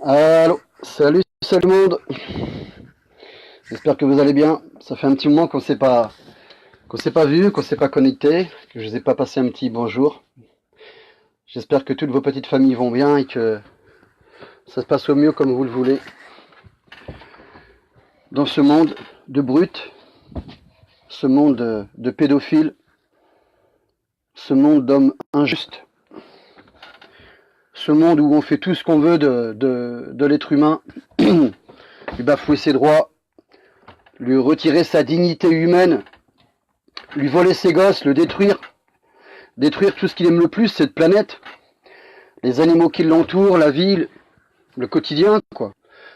Allô, salut, salut le monde. J'espère que vous allez bien. Ça fait un petit moment qu'on s'est pas vu, qu'on s'est pas connecté, que je vous ai pas passé un petit bonjour. J'espère que toutes vos petites familles vont bien et que ça se passe au mieux comme vous le voulez. Dans ce monde de brutes, ce monde de pédophiles, ce monde d'hommes injustes, ce monde où on fait tout ce qu'on veut de l'être humain, lui bafouer ses droits, lui retirer sa dignité humaine, lui voler ses gosses, le détruire tout ce qu'il aime le plus, cette planète, les animaux qui l'entourent, la vie, le quotidien, quoi.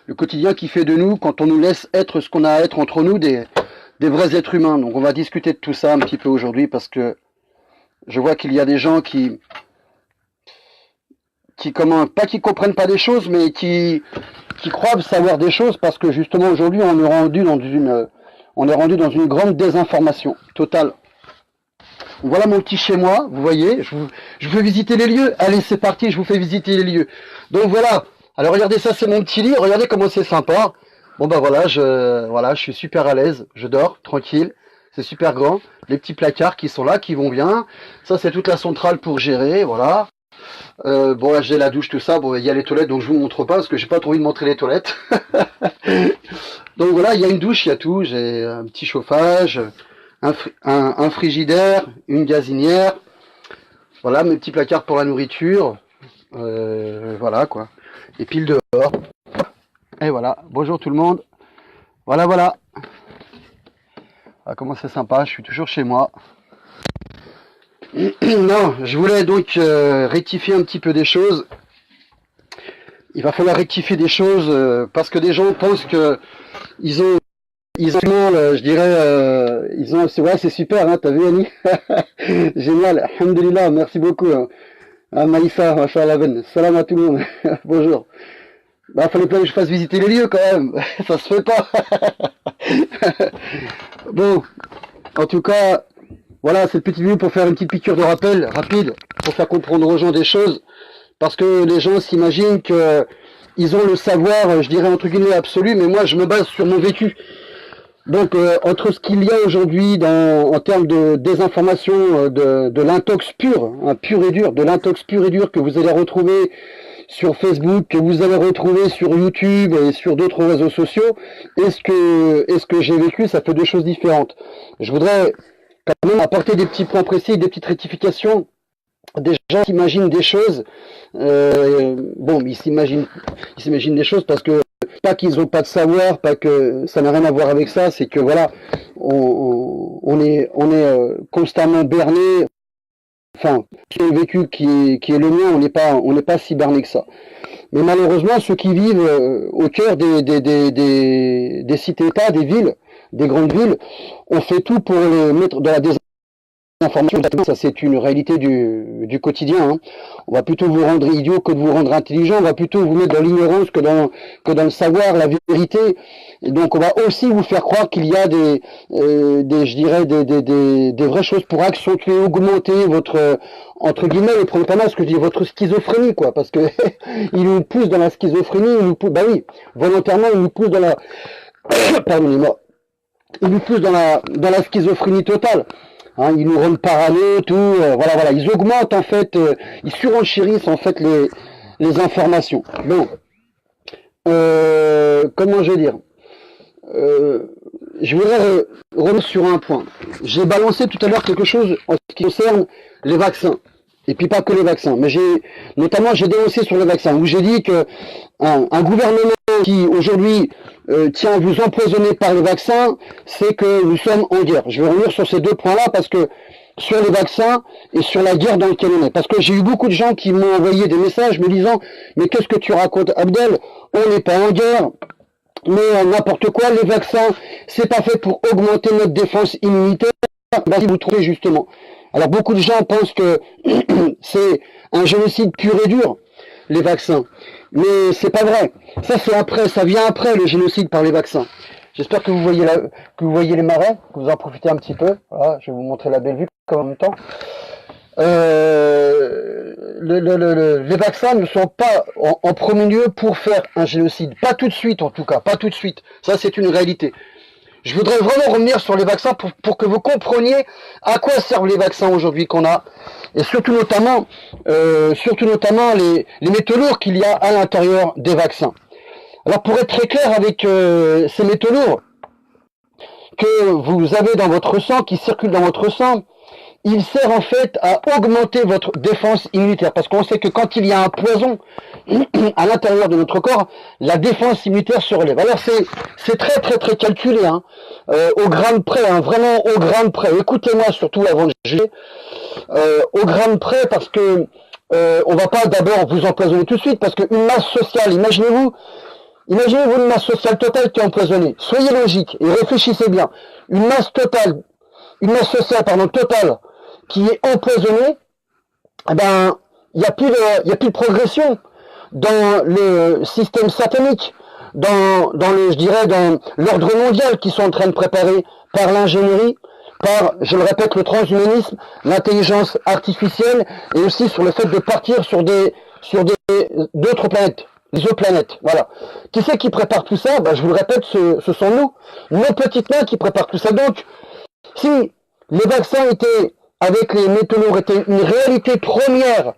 Le quotidien qui fait de nous, quand on nous laisse être ce qu'on a à être entre nous, des vrais êtres humains. Donc on va discuter de tout ça un petit peu aujourd'hui parce que je vois qu'il y a des gens pas qui comprennent pas des choses, mais qui croient savoir des choses parce que justement aujourd'hui on est rendu dans une grande désinformation totale. Voilà mon petit chez moi, vous voyez, je vous fais visiter les lieux. Allez, c'est parti, je vous fais visiter les lieux. Donc voilà, alors regardez, ça c'est mon petit lit, regardez comment c'est sympa. Bon bah voilà, je suis super à l'aise, je dors, tranquille, c'est super grand. Les petits placards qui sont là, qui vont bien. Ça c'est toute la centrale pour gérer, voilà. Bon là j'ai la douche, tout ça, bon il y a les toilettes, donc je vous montre pas parce que j'ai pas trop envie de montrer les toilettes. Donc voilà, il y a une douche, il y a tout, j'ai un petit chauffage, un frigidaire, une gazinière, voilà mes petits placards pour la nourriture, voilà quoi, et pile dehors, et voilà, bonjour tout le monde, voilà, ah, comment c'est sympa, je suis toujours chez moi. Non, je voulais donc rectifier un petit peu des choses, il va falloir rectifier des choses parce que des gens pensent que ils ont je dirais, ouais, c'est super, hein, t'as vu, Annie? Génial, alhamdulillah, merci beaucoup. Hein. Ah, Maïfa, machallah ben, salam à tout le monde, bonjour. Bah, fallait pas que je fasse visiter les lieux quand même, ça se fait pas. Bon, en tout cas, voilà, cette petite vidéo pour faire une petite piqûre de rappel rapide, pour faire comprendre aux gens des choses, parce que les gens s'imaginent que ils ont le savoir, je dirais entre guillemets absolu, mais moi je me base sur mon vécu. Donc entre ce qu'il y a aujourd'hui en termes de désinformation, de l'intox pur, hein, pur et dur, de l'intox pur et dur que vous allez retrouver sur Facebook, que vous allez retrouver sur YouTube et sur d'autres réseaux sociaux, et ce que j'ai vécu, ça fait deux choses différentes. Je voudrais quand même apporter des petits points précis, des petites rectifications. Des gens s'imaginent des choses, bon, ils s'imaginent des choses parce que pas qu'ils n'ont pas de savoir, pas que ça n'a rien à voir avec ça, c'est que voilà, on est constamment berné. Enfin, le vécu qui est le mien, on n'est pas si berné que ça. Mais malheureusement, ceux qui vivent au cœur des cités-États, des villes, des grandes villes, on fait tout pour les mettre dans la information, ça c'est une réalité du quotidien. Hein. On va plutôt vous rendre idiot que de vous rendre intelligent. On va plutôt vous mettre dans l'ignorance que dans le savoir, la vérité. Et donc on va aussi vous faire croire qu'il y a je dirais des vraies choses pour accentuer, augmenter votre entre guillemets, ne prenez pas mal ce que je dis, votre schizophrénie quoi, parce que il nous pousse dans la schizophrénie, bah oui, volontairement il nous pousse dans la pardonnez-moi, il nous pousse dans la schizophrénie totale. Hein, ils nous rendent parano, tout, voilà, ils augmentent en fait, ils surenchérissent en fait les informations. Bon, comment je vais dire, je voudrais revenir sur un point. J'ai balancé tout à l'heure quelque chose en ce qui concerne les vaccins. Et puis pas que les vaccins, mais j'ai dénoncé sur les vaccins, où j'ai dit que un gouvernement qui aujourd'hui tient à vous empoisonner par les vaccins, c'est que nous sommes en guerre. Je vais revenir sur ces deux points-là parce que sur les vaccins et sur la guerre dans laquelle on est. Parce que j'ai eu beaucoup de gens qui m'ont envoyé des messages me disant « Mais qu'est-ce que tu racontes, Abdel? On n'est pas en guerre. Mais n'importe quoi, les vaccins, c'est pas fait pour augmenter notre défense immunitaire. » Bah, si vous trouvez justement. Alors beaucoup de gens pensent que c'est un génocide pur et dur, les vaccins. Mais c'est pas vrai. Ça c'est après, ça vient après le génocide par les vaccins. J'espère que vous voyez les marais, que vous en profitez un petit peu. Voilà, je vais vous montrer la belle vue en même temps. les vaccins ne sont pas en premier lieu pour faire un génocide. Pas tout de suite en tout cas, pas tout de suite. Ça c'est une réalité. Je voudrais vraiment revenir sur les vaccins pour que vous compreniez à quoi servent les vaccins aujourd'hui qu'on a, et surtout notamment les métaux lourds qu'il y a à l'intérieur des vaccins. Alors pour être très clair avec ces métaux lourds que vous avez dans votre sang, qui circulent dans votre sang, il sert en fait à augmenter votre défense immunitaire. Parce qu'on sait que quand il y a un poison à l'intérieur de notre corps, la défense immunitaire se relève. Alors c'est très très très calculé, hein, au gramme près, hein, vraiment au gramme près. Écoutez-moi surtout avant de juger, au gramme près, parce que on va pas d'abord vous empoisonner tout de suite, parce qu'une masse sociale, imaginez-vous une masse sociale totale qui est empoisonnée. Soyez logique et réfléchissez bien. Une masse sociale, totale, qui est empoisonnée, eh ben, il n'y a plus de progression dans le système satanique, dans l'ordre mondial qui sont en train de préparer par l'ingénierie, par, je le répète, le transhumanisme, l'intelligence artificielle, et aussi sur le fait de partir sur d'autres planètes, les autres planètes, voilà. Qui c'est qui prépare tout ça? Ben, je vous le répète, ce sont nous, nos petites mains qui préparent tout ça. Donc, si les vaccins avec les métaux lourds, étaient une réalité première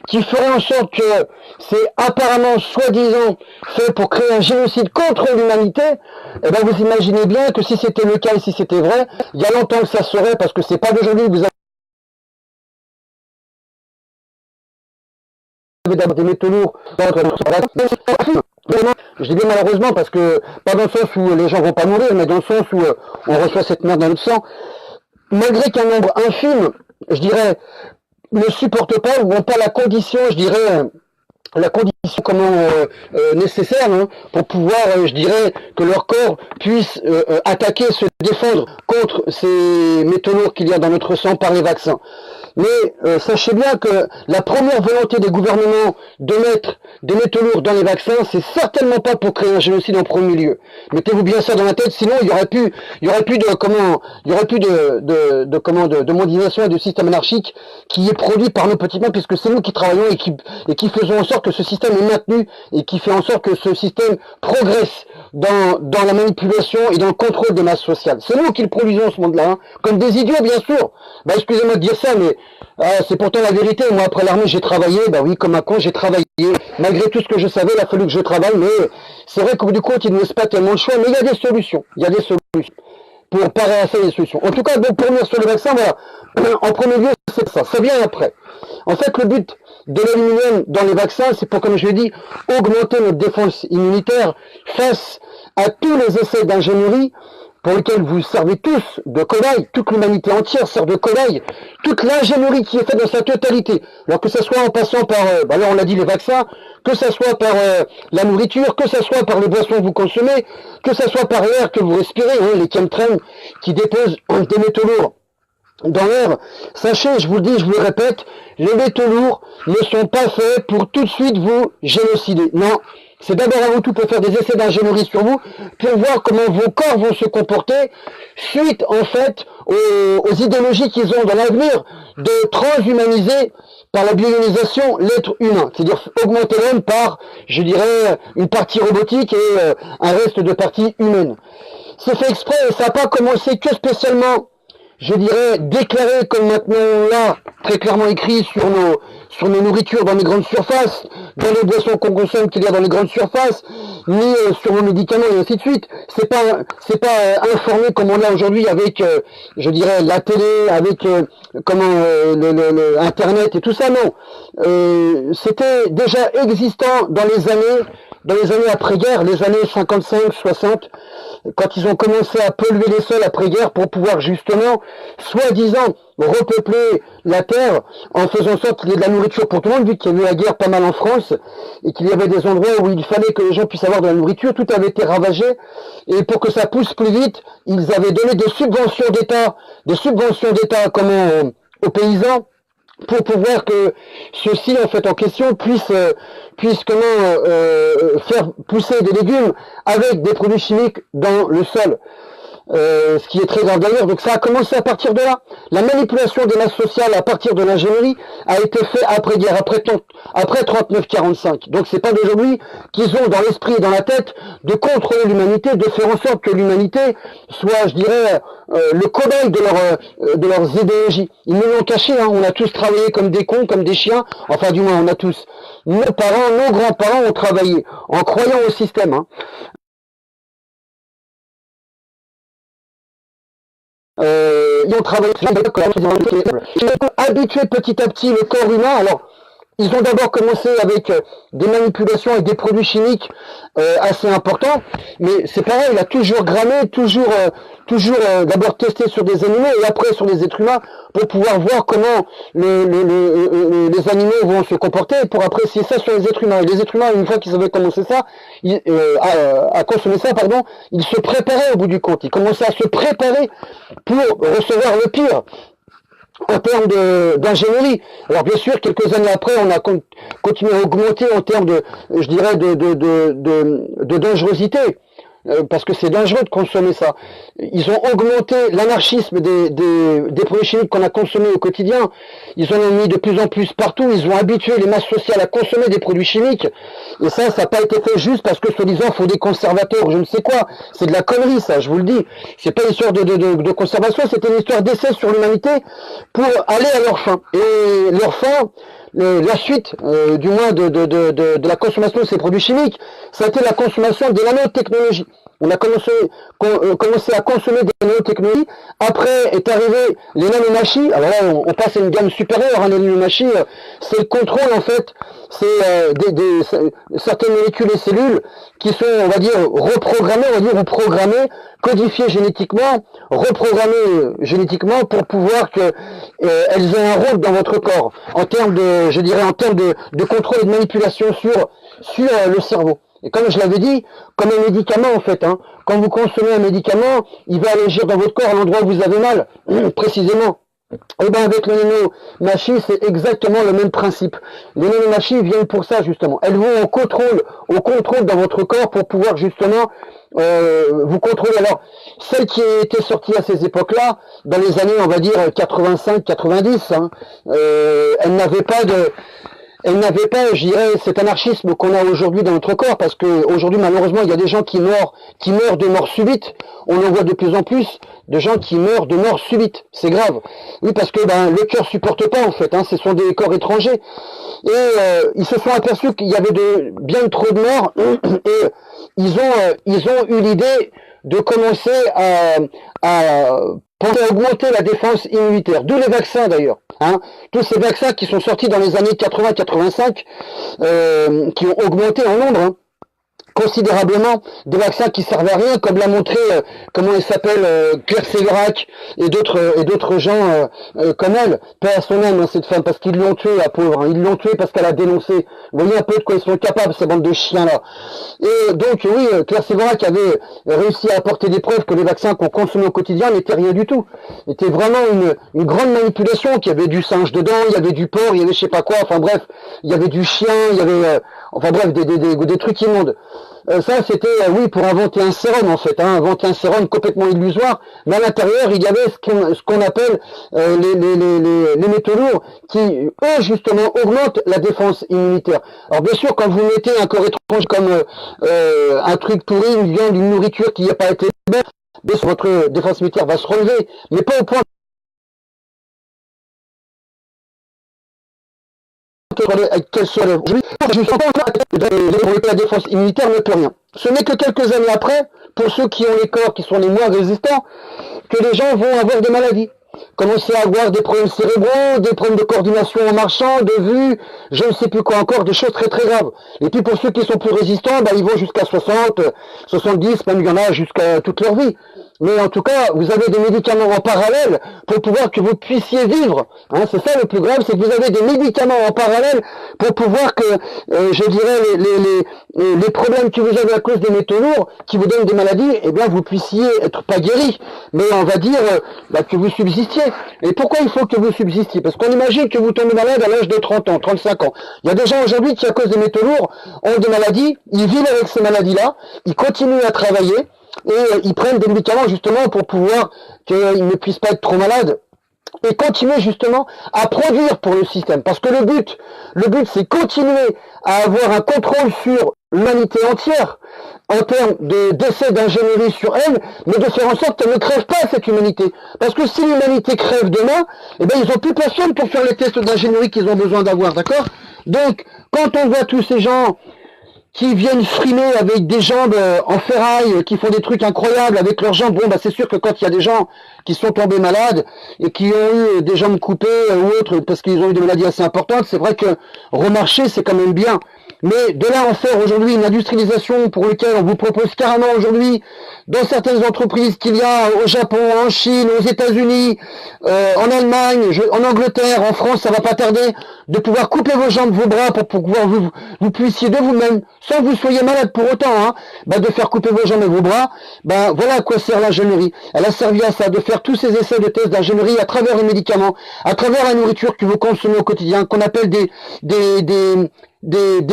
qui ferait en sorte que c'est apparemment, soi-disant, fait pour créer un génocide contre l'humanité, eh ben vous imaginez bien que si c'était le cas et si c'était vrai, il y a longtemps que ça serait, parce que c'est pas d'aujourd'hui que vous avez d'avoir des métaux lourds dans notre je dis bien malheureusement parce que, pas dans le sens où les gens vont pas mourir, mais dans le sens où on reçoit cette merde dans notre sang, malgré qu'un nombre infime, je dirais, ne supporte pas ou n'ont pas la condition, je dirais, nécessaire, hein, pour pouvoir, je dirais, que leur corps puisse attaquer, se défendre contre ces métaux lourds qu'il y a dans notre sang par les vaccins. Mais sachez bien que la première volonté des gouvernements de mettre des métaux lourds dans les vaccins, c'est certainement pas pour créer un génocide en premier lieu. Mettez-vous bien ça dans la tête, sinon il y aurait plus de mondialisation et de système anarchique qui est produit par nos petits mains, puisque c'est nous qui travaillons et qui faisons en sorte que ce système est maintenu et qui fait en sorte que ce système progresse dans la manipulation et dans le contrôle des masses sociales. C'est nous qui le produisons, ce monde-là, hein, comme des idiots, bien sûr. Bah, excusez-moi de dire ça, mais c'est pourtant la vérité. Moi, après l'armée, j'ai travaillé, bah oui, comme un con, j'ai travaillé. Malgré tout ce que je savais, il a fallu que je travaille, mais c'est vrai qu'au bout du compte, il ne laisse pas tellement le choix, mais il y a des solutions. Il y a des solutions. Pour parer à ça, il y a des solutions. En tout cas, donc, pour revenir sur les vaccins, voilà. En premier lieu, c'est ça. Ça vient après. En fait, le but de l'aluminium dans les vaccins, c'est pour, comme je l'ai dit, augmenter notre défense immunitaire face à tous les essais d'ingénierie pour lesquels vous servez tous de cobaye, toute l'humanité entière sert de cobaye, toute l'ingénierie qui est faite dans sa totalité, alors que ce soit en passant par, là on l'a dit, les vaccins, que ce soit par la nourriture, que ce soit par les boissons que vous consommez, que ce soit par l'air que vous respirez, hein, les chemtrails qui déposent des métaux lourds dans l'air. Sachez, je vous le dis, je vous le répète, les métaux lourds ne sont pas faits pour tout de suite vous génocider. Non, c'est d'abord avant tout pour faire des essais d'ingénierie sur vous, pour voir comment vos corps vont se comporter suite en fait aux idéologies qu'ils ont dans l'avenir de transhumaniser par la bionisation l'être humain, c'est-à-dire augmenter l'homme par, je dirais, une partie robotique et un reste de partie humaine. C'est fait exprès et ça n'a pas commencé que spécialement, je dirais, déclaré comme maintenant là, très clairement écrit sur nos nourritures dans les grandes surfaces, dans les boissons qu'on consomme qu'il y a dans les grandes surfaces, ni sur nos médicaments et ainsi de suite. C'est pas informé comme on l'a aujourd'hui avec, je dirais, la télé, avec Internet et tout ça, non. C'était déjà existant dans les années après-guerre, les années 55-60, quand ils ont commencé à polluer les sols après-guerre pour pouvoir justement, soi-disant, repeupler la terre en faisant en sorte qu'il y ait de la nourriture pour tout le monde, vu qu'il y a eu la guerre pas mal en France et qu'il y avait des endroits où il fallait que les gens puissent avoir de la nourriture, tout avait été ravagé et pour que ça pousse plus vite, ils avaient donné des subventions d'État aux paysans pour pouvoir que ceux-ci en fait en question puissent faire pousser des légumes avec des produits chimiques dans le sol. ce qui est très grave d'ailleurs. Donc ça a commencé à partir de là. La manipulation des masses sociales à partir de l'ingénierie a été fait après-guerre, après 39-45. Donc c'est pas d'aujourd'hui qu'ils ont dans l'esprit et dans la tête de contrôler l'humanité, de faire en sorte que l'humanité soit, je dirais, le cobaye de leurs idéologies. Ils nous l'ont caché, hein. On a tous travaillé comme des cons, comme des chiens, enfin du moins on a tous. Nos parents, nos grands-parents ont travaillé en croyant au système, hein. Ils ont travaillé habitué petit à petit le corps humain. Alors, ils ont d'abord commencé avec des manipulations et des produits chimiques assez importants, mais c'est pareil, il a toujours grammé, toujours d'abord testé sur des animaux et après sur des êtres humains pour pouvoir voir comment les animaux vont se comporter et pour apprécier ça sur les êtres humains. Et les êtres humains, une fois qu'ils avaient commencé ça, à consommer ça, pardon, ils se préparaient au bout du compte. Ils commençaient à se préparer pour recevoir le pire en termes d'ingénierie. Alors bien sûr, quelques années après, on a continué à augmenter en termes de, je dirais, de dangerosité. Parce que c'est dangereux de consommer ça. Ils ont augmenté l'anarchisme des produits chimiques qu'on a consommés au quotidien. Ils en ont mis de plus en plus partout. Ils ont habitué les masses sociales à consommer des produits chimiques. Et ça n'a pas été fait juste parce que, soi-disant, il faut des conservateurs, je ne sais quoi. C'est de la connerie, ça, je vous le dis. C'est pas une histoire de conservation, c'était une histoire d'essai sur l'humanité pour aller à leur fin. Et leur fin, la suite, du moins, de la consommation de ces produits chimiques, ça a été la consommation des nanotechnologies. On a commencé à consommer des nanotechnologies. Après est arrivé les nanomachis. Alors là, on passe à une gamme supérieure. Les nanomachis, c'est le contrôle, en fait. C'est certaines molécules et cellules qui sont, on va dire, reprogrammées, ou programmées, codifiées génétiquement, reprogrammées génétiquement pour pouvoir que elles aient un rôle dans votre corps en termes de contrôle et de manipulation sur le cerveau. Et comme je l'avais dit, comme un médicament en fait, hein, quand vous consommez un médicament, il va aller agir dans votre corps à l'endroit où vous avez mal, précisément. Et bien avec les nanomachis, c'est exactement le même principe. Les nanomachis viennent pour ça justement. Elles vont au contrôle dans votre corps pour pouvoir justement vous contrôler. Alors, celle qui était sortie à ces époques-là, dans les années, on va dire 85-90, hein, elle n'avait pas, je dirais, cet anarchisme qu'on a aujourd'hui dans notre corps, parce que aujourd'hui, malheureusement, il y a des gens qui meurent de mort subite. On en voit de plus en plus de gens qui meurent de mort subite. C'est grave. Oui, parce que le cœur supporte pas, en fait. Hein, ce sont des corps étrangers. Et ils se sont aperçus qu'il y avait bien trop de morts. Et ils ont eu l'idée de commencer à penser à augmenter la défense immunitaire. D'où les vaccins, d'ailleurs. Hein, tous ces vaccins qui sont sortis dans les années 80-85, qui ont augmenté en nombre, hein, considérablement, des vaccins qui servent à rien, comme l'a montré, comment il s'appelle, Claire Sévérac et d'autres gens comme elle, paix à son âme, hein, cette femme, parce qu'ils l'ont tuée, la pauvre, hein, ils l'ont tuée parce qu'elle a dénoncé. Vous voyez un peu de quoi ils sont capables, ces bandes de chiens-là. Et donc, oui, Claire Sévérac avait réussi à apporter des preuves que les vaccins qu'on consommait au quotidien n'étaient rien du tout. C'était vraiment une grande manipulation, qu'il y avait du singe dedans, il y avait du porc, il y avait je sais pas quoi, enfin bref, il y avait du chien, il y avait, enfin bref, des trucs immondes. Ça, c'était, oui, pour inventer un sérum, en fait, hein, inventer un sérum complètement illusoire, mais à l'intérieur, il y avait ce qu'on appelle les métaux lourds, qui, eux, justement, augmentent la défense immunitaire. Alors, bien sûr, quand vous mettez un corps étrange comme un truc pourri, une viande, une nourriture qui n'a pas été belle, votre défense immunitaire va se relever, mais pas au point qu'elle soit aujourd'hui, la défense immunitaire ne peut rien. Ce n'est que quelques années après, pour ceux qui ont les corps qui sont les moins résistants, que les gens vont avoir des maladies. Commencer à avoir des problèmes cérébraux, des problèmes de coordination en marchant, de vue, je ne sais plus quoi encore, des choses très très graves. Et puis pour ceux qui sont plus résistants, ils vont jusqu'à 60, 70, même il y en a jusqu'à toute leur vie. Mais en tout cas, vous avez des médicaments en parallèle pour pouvoir que vous puissiez vivre. Hein, c'est ça le plus grave, c'est que vous avez des médicaments en parallèle pour pouvoir que, je dirais, les problèmes que vous avez à cause des métaux lourds, qui vous donnent des maladies, eh bien vous puissiez être pas guéri, mais on va dire que vous subsistiez. Et pourquoi il faut que vous subsistiez? Parce qu'on imagine que vous tombez malade à l'âge de 30 ans, 35 ans. Il y a des gens aujourd'hui qui, à cause des métaux lourds, ont des maladies, ils vivent avec ces maladies-là, ils continuent à travailler, et ils prennent des médicaments justement pour pouvoir qu'ils ne puissent pas être trop malades et continuer justement à produire pour le système. Parce que le but c'est continuer à avoir un contrôle sur l'humanité entière en termes de d'essais d'ingénierie sur elle, mais de faire en sorte qu'elle ne crève pas cette humanité. Parce que si l'humanité crève demain, eh ben ils n'ont plus personne pour faire les tests d'ingénierie qu'ils ont besoin d'avoir, d'accord? Donc, quand on voit tous ces gens qui viennent frimer avec des jambes en ferraille, qui font des trucs incroyables avec leurs jambes. Bon, bah c'est sûr que quand il y a des gens qui sont tombés malades et qui ont eu des jambes coupées ou autres parce qu'ils ont eu des maladies assez importantes, c'est vrai que remarcher c'est quand même bien. Mais de là en faire aujourd'hui une industrialisation pour laquelle on vous propose carrément aujourd'hui dans certaines entreprises qu'il y a au Japon, en Chine, aux États-Unis, en Allemagne, en Angleterre, en France, ça va pas tarder, de pouvoir couper vos jambes, vos bras pour pouvoir vous puissiez de vous-même, sans que vous soyez malade pour autant, hein, bah de faire couper vos jambes et vos bras, bah voilà à quoi sert l'ingénierie. Elle a servi à ça, de faire tous ces essais de tests d'ingénierie à travers les médicaments, à travers la nourriture que vous consommez au quotidien, qu'on appelle des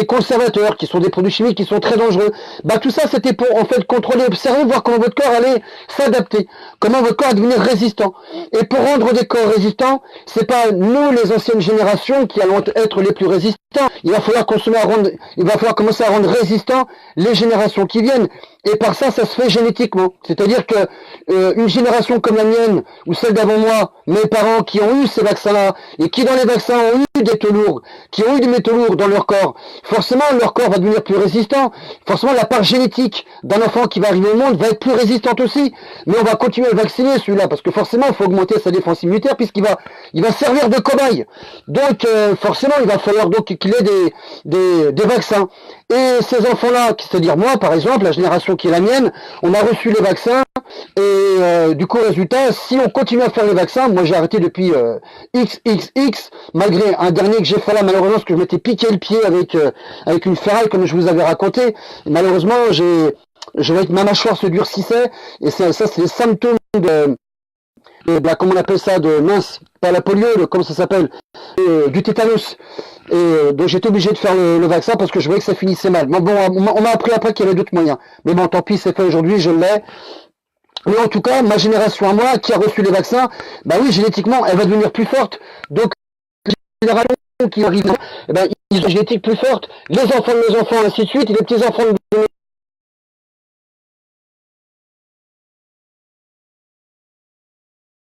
conservateurs, qui sont des produits chimiques qui sont très dangereux. Bah tout ça c'était pour en fait contrôler, observer, voir comment votre corps allait s'adapter, comment votre corps allait devenir résistant. Et pour rendre des corps résistants, c'est pas nous les anciennes générations qui allons être les plus résistants. Il va falloir commencer à rendre résistants les générations qui viennent. Et par ça, ça se fait génétiquement. C'est-à-dire que une génération comme la mienne ou celle d'avant moi, mes parents qui ont eu ces vaccins-là et qui dans les vaccins ont eu des métaux lourds, qui ont eu des métaux lourds dans leur corps, forcément leur corps va devenir plus résistant. Forcément la part génétique d'un enfant qui va arriver au monde va être plus résistante aussi. Mais on va continuer à le vacciner celui-là parce que forcément il faut augmenter sa défense immunitaire puisqu'il va servir de cobaye. Donc forcément il va falloir donc qu'il ait des vaccins. Et ces enfants-là, c'est-à-dire moi par exemple, la génération qui est la mienne, on a reçu les vaccins et du coup résultat, si on continue à faire les vaccins, moi j'ai arrêté depuis XXX, malgré un dernier que j'ai fait là malheureusement parce que je m'étais piqué le pied avec une ferraille comme je vous avais raconté. Et malheureusement ma mâchoire se durcissait et ça c'est les symptômes comment on appelle ça, pas la polio, comment ça s'appelle, du tétanos. Et donc j'étais obligé de faire le vaccin parce que je voyais que ça finissait mal. Bon, on m'a appris après qu'il y avait d'autres moyens. Mais bon, tant pis, c'est fait aujourd'hui, je l'ai. Mais en tout cas, ma génération à moi, qui a reçu les vaccins, bah oui, génétiquement, elle va devenir plus forte. Donc, les générations qui arrivent, eh ben, ils ont une génétique plus forte. Les enfants de mes enfants, ainsi de suite, et les petits-enfants de mes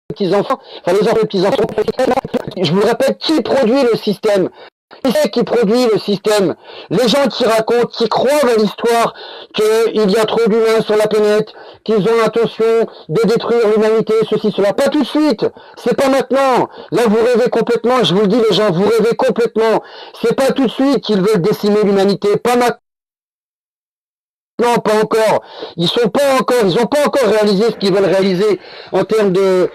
petits-enfants, enfin les enfants des petits-enfants, je vous le répète, qui produit le système? Qui c'est qui produit le système? Les gens qui racontent, qui croient à l'histoire qu'il y a trop d'humains sur la planète, qu'ils ont l'intention de détruire l'humanité, ceci, cela. Pas tout de suite. C'est pas maintenant. Là, vous rêvez complètement. Je vous le dis, les gens, vous rêvez complètement. C'est pas tout de suite qu'ils veulent décimer l'humanité. Pas maintenant. Non, pas encore. Ils ont pas encore réalisé ce qu'ils veulent réaliser en termes de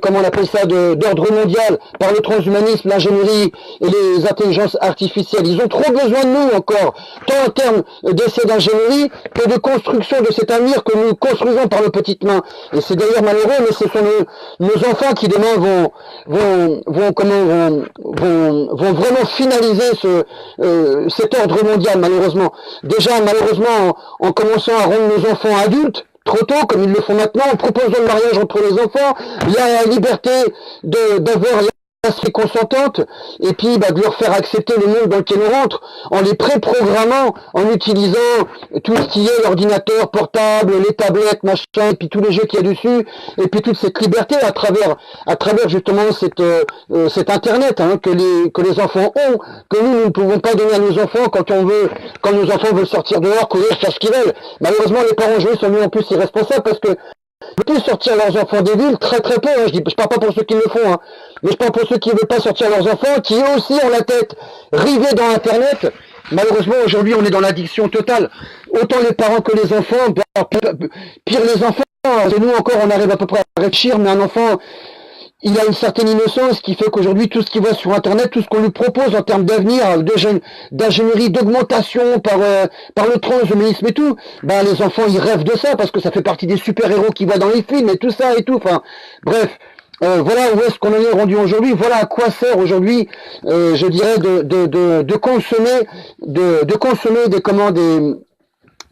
comment on appelle ça, d'ordre mondial, par le transhumanisme, l'ingénierie et les intelligences artificielles. Ils ont trop besoin de nous encore, tant en termes d'essais d'ingénierie que de construction de cet avenir que nous construisons par nos petites mains. Et c'est d'ailleurs malheureux, mais ce sont nos enfants qui demain vont vraiment finaliser cet ordre mondial, malheureusement. Déjà, malheureusement, en commençant à rendre nos enfants adultes, trop tôt, comme ils le font maintenant, en proposant le mariage entre les enfants, la liberté d'avoir l'aspect consentante, et puis de leur faire accepter le monde dans lequel on rentre, en les préprogrammant, en utilisant tout ce qui est l'ordinateur portable, les tablettes, machin, et puis tous les jeux qu'il y a dessus, et puis toute cette liberté à travers justement cet internet que les enfants ont, que nous ne pouvons pas donner à nos enfants quand nos enfants veulent sortir dehors, courir, faire ce qu'ils veulent. Malheureusement, les parents joués sont mis en plus irresponsables parce que ils peuvent sortir leurs enfants des villes très très peu, je parle pas pour ceux qui le font, mais je parle pour ceux qui ne veulent pas sortir leurs enfants, qui eux aussi ont la tête rivée dans Internet. Malheureusement, aujourd'hui, on est dans l'addiction totale. Autant les parents que les enfants, pire les enfants, nous encore, on arrive à peu près à réfléchir, mais un enfant, il a une certaine innocence qui fait qu'aujourd'hui, tout ce qu'il voit sur Internet, tout ce qu'on lui propose en termes d'avenir, d'ingénierie, d'augmentation par le transhumanisme et tout, les enfants, ils rêvent de ça parce que ça fait partie des super-héros qu'ils voient dans les films et tout ça et tout. Enfin, bref, voilà où est-ce qu'on en est rendu aujourd'hui. Voilà à quoi sert aujourd'hui, je dirais, de consommer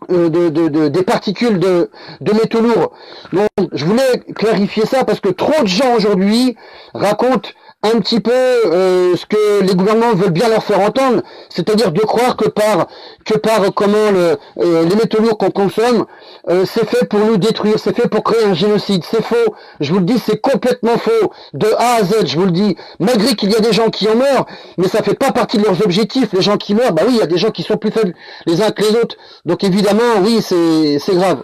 des particules de métaux lourds. Donc, je voulais clarifier ça parce que trop de gens aujourd'hui racontent un petit peu ce que les gouvernements veulent bien leur faire entendre, c'est-à-dire de croire que par comment les métaux lourds qu'on consomme, c'est fait pour nous détruire, c'est fait pour créer un génocide. C'est faux. Je vous le dis, c'est complètement faux. De A à Z, je vous le dis. Malgré qu'il y a des gens qui en meurent, mais ça fait pas partie de leurs objectifs. Les gens qui meurent, bah oui, il y a des gens qui sont plus faibles les uns que les autres. Donc évidemment, oui, c'est grave.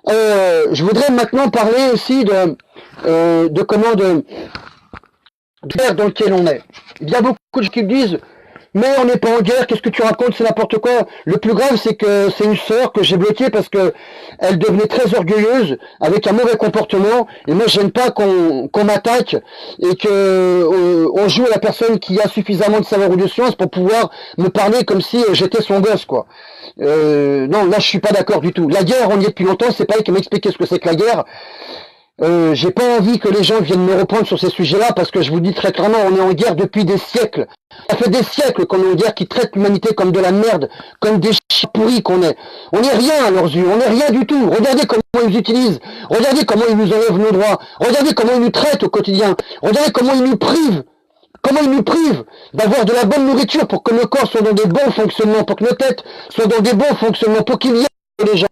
Je voudrais maintenant parler aussi de comment de guerre dans lequel on est. Il y a beaucoup de gens qui me disent mais on n'est pas en guerre, qu'est-ce que tu racontes, c'est n'importe quoi. Le plus grave, c'est que c'est une sœur que j'ai bloquée parce que elle devenait très orgueilleuse, avec un mauvais comportement, et moi j'aime pas qu'on m'attaque et que on joue à la personne qui a suffisamment de savoir ou de science pour pouvoir me parler comme si j'étais son gosse, quoi. Non, là je suis pas d'accord du tout. La guerre, on y est depuis longtemps, c'est pas elle qui m'a expliqué ce que c'est que la guerre. J'ai pas envie que les gens viennent me reprendre sur ces sujets-là parce que je vous dis très clairement, on est en guerre depuis des siècles. Ça fait des siècles qu'on est en guerre, qui traite l'humanité comme de la merde, comme des chiens pourris qu'on est. On n'est rien à leurs yeux, on n'est rien du tout. Regardez comment ils nous utilisent, regardez comment ils nous enlèvent nos droits, regardez comment ils nous traitent au quotidien, regardez comment ils nous privent. Comment ils nous privent d'avoir de la bonne nourriture pour que nos corps soient dans des bons fonctionnements, pour que nos têtes soient dans des bons fonctionnements, pour qu'il y ait les gens.